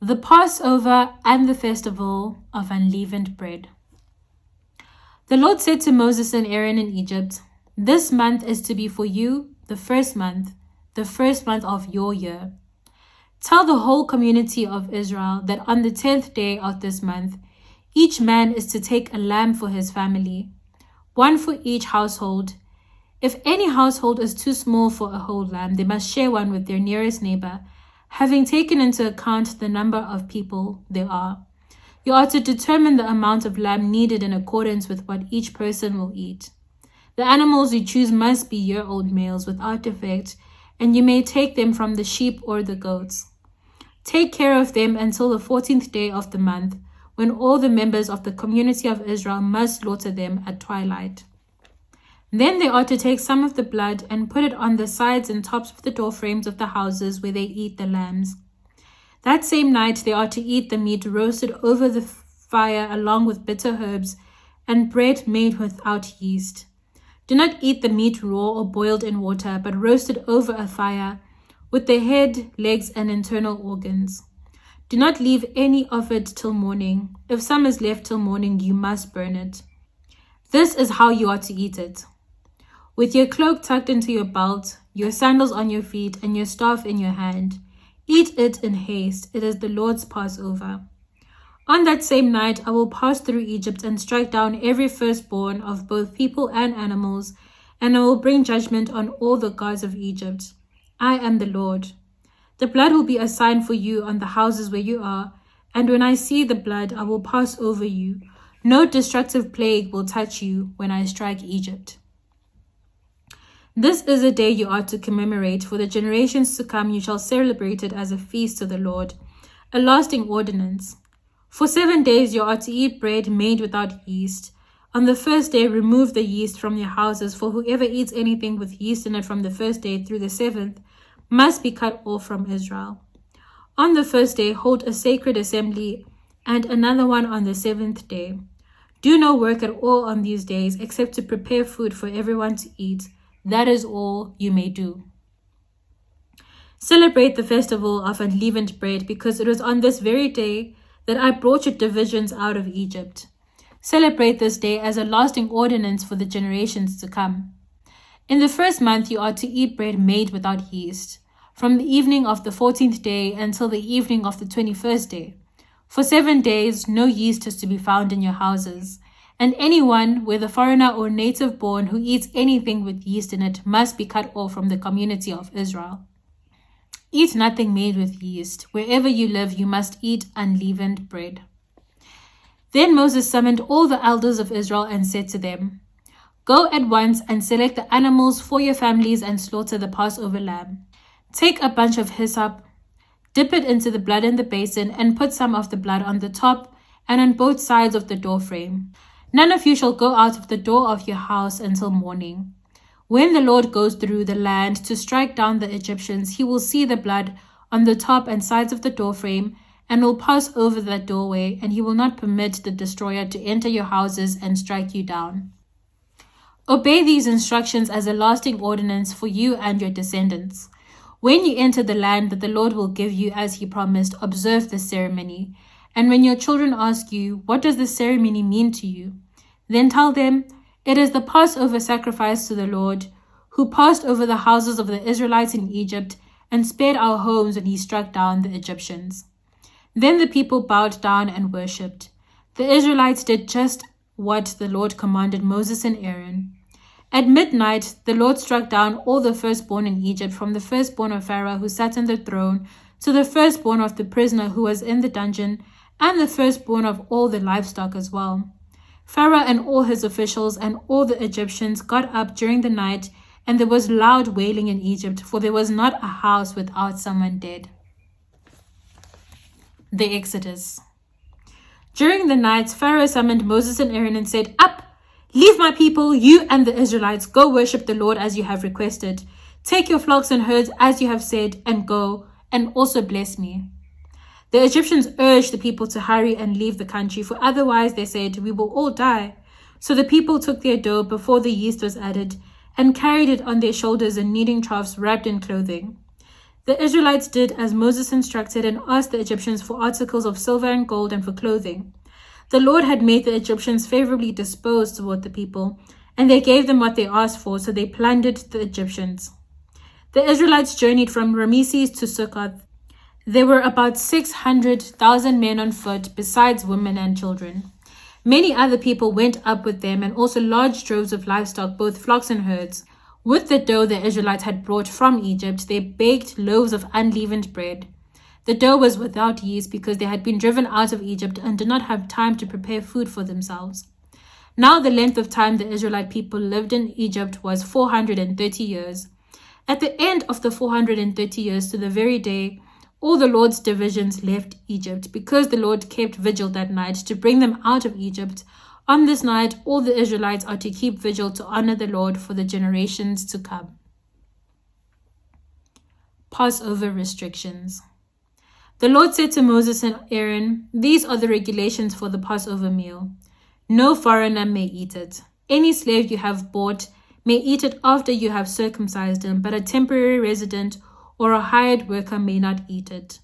The Passover and the festival of unleavened bread. The Lord said to Moses and Aaron in Egypt, "This month is to be for you the first month of your year. Tell the whole community of Israel that on the 10th day of this month, each man is to take a lamb for his family, one for each household. If any household is too small for a whole lamb, they must share one with their nearest neighbor, having taken into account the number of people there are. You are to determine the amount of lamb needed in accordance with what each person will eat. The animals you choose must be year-old males without defect, and you may take them from the sheep or the goats. Take care of them until the 14th day of the month, when all the members of the community of Israel must slaughter them at twilight. Then they are to take some of the blood and put it on the sides and tops of the door frames of the houses where they eat the lambs. That same night they are to eat the meat roasted over the fire along with bitter herbs and bread made without yeast. Do not eat the meat raw or boiled in water, but roasted over a fire with the head, legs, and internal organs. Do not leave any of it till morning. If some is left till morning, you must burn it. This is how you are to eat it. With your cloak tucked into your belt, your sandals on your feet, and your staff in your hand. Eat it in haste. It is the Lord's Passover. On that same night I will pass through Egypt and strike down every firstborn of both people and animals, and I will bring judgment on all the gods of Egypt. I am the Lord. The blood will be a sign for you on the houses where you are, and when I see the blood, I will pass over you. No destructive plague will touch you when I strike Egypt. This is a day you are to commemorate. For the generations to come, you shall celebrate it as a feast to the Lord, a lasting ordinance. For 7 days you are to eat bread made without yeast. On the first day, remove the yeast from your houses, for whoever eats anything with yeast in it from the first day through the 7th must be cut off from Israel. On the first day, hold a sacred assembly, and another one on the 7th day. Do no work at all on these days, except to prepare food for everyone to eat. That is all you may do. Celebrate the festival of unleavened bread, because it was on this very day that I brought your divisions out of Egypt. Celebrate this day as a lasting ordinance for the generations to come. In the first month you are to eat bread made without yeast, from the evening of the 14th day until the evening of the 21st day. For 7 days no yeast is to be found in your houses, and anyone, whether foreigner or native born, who eats anything with yeast in it must be cut off from the community of Israel. Eat nothing made with yeast. Wherever you live, you must eat unleavened bread. Then Moses summoned all the elders of Israel and said to them, "Go at once and select the animals for your families and slaughter the Passover lamb. Take a bunch of hyssop, dip it into the blood in the basin, and put some of the blood on the top and on both sides of the doorframe. None of you shall go out of the door of your house until morning. When the Lord goes through the land to strike down the Egyptians, he will see the blood on the top and sides of the doorframe and will pass over that doorway, and he will not permit the destroyer to enter your houses and strike you down. Obey these instructions as a lasting ordinance for you and your descendants. When you enter the land that the Lord will give you as he promised, observe this ceremony. And when your children ask you, 'What does this ceremony mean to you?' then tell them, 'It is the Passover sacrifice to the Lord, who passed over the houses of the Israelites in Egypt and spared our homes when he struck down the Egyptians.' Then the people bowed down and worshipped. The Israelites did just what the Lord commanded Moses and Aaron. At midnight, the Lord struck down all the firstborn in Egypt, from the firstborn of Pharaoh who sat on the throne to the firstborn of the prisoner who was in the dungeon, and the firstborn of all the livestock as well. Pharaoh and all his officials and all the Egyptians got up during the night, and there was loud wailing in Egypt, for there was not a house without someone dead." The Exodus. During the night, Pharaoh summoned Moses and Aaron and said, "Up! Leave my people, you and the Israelites. Go worship the Lord as you have requested. Take your flocks and herds as you have said, and go, and also bless me." The Egyptians urged the people to hurry and leave the country, for otherwise, they said, "We will all die." So the people took their dough before the yeast was added and carried it on their shoulders in kneading troughs wrapped in clothing. The Israelites did as Moses instructed and asked the Egyptians for articles of silver and gold and for clothing. The Lord had made the Egyptians favorably disposed toward the people, and they gave them what they asked for, so they plundered the Egyptians. The Israelites journeyed from Rameses to Succoth. There were about 600,000 men on foot, besides women and children. Many other people went up with them, and also large droves of livestock, both flocks and herds. With the dough the Israelites had brought from Egypt, they baked loaves of unleavened bread. The dough was without yeast because they had been driven out of Egypt and did not have time to prepare food for themselves. Now the length of time the Israelite people lived in Egypt was 430 years. At the end of the 430 years, to the very day, all the Lord's divisions left Egypt, because the Lord kept vigil that night to bring them out of Egypt. On this night, all the Israelites are to keep vigil to honor the Lord for the generations to come. Passover restrictions. The Lord said to Moses and Aaron, "These are the regulations for the Passover meal. No foreigner may eat it. Any slave you have bought may eat it after you have circumcised him, but a temporary resident or a hired worker may not eat it.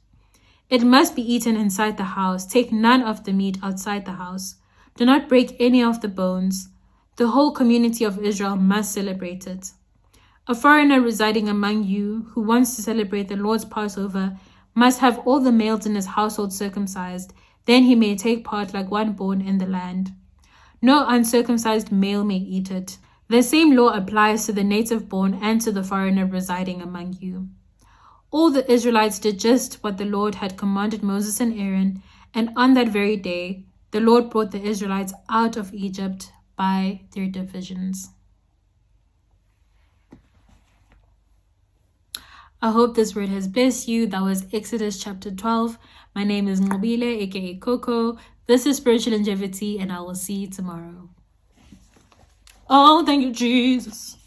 It must be eaten inside the house. Take none of the meat outside the house. Do not break any of the bones. The whole community of Israel must celebrate it. A foreigner residing among you who wants to celebrate the Lord's Passover must have all the males in his household circumcised. Then he may take part like one born in the land. No uncircumcised male may eat it. The same law applies to the native born and to the foreigner residing among you." All the Israelites did just what the Lord had commanded Moses and Aaron, and on that very day, the Lord brought the Israelites out of Egypt by their divisions. I hope this word has blessed you. That was Exodus chapter 12. My name is Ngobile, aka Coco. This is Spiritual Longevity, and I will see you tomorrow. Oh, thank you, Jesus.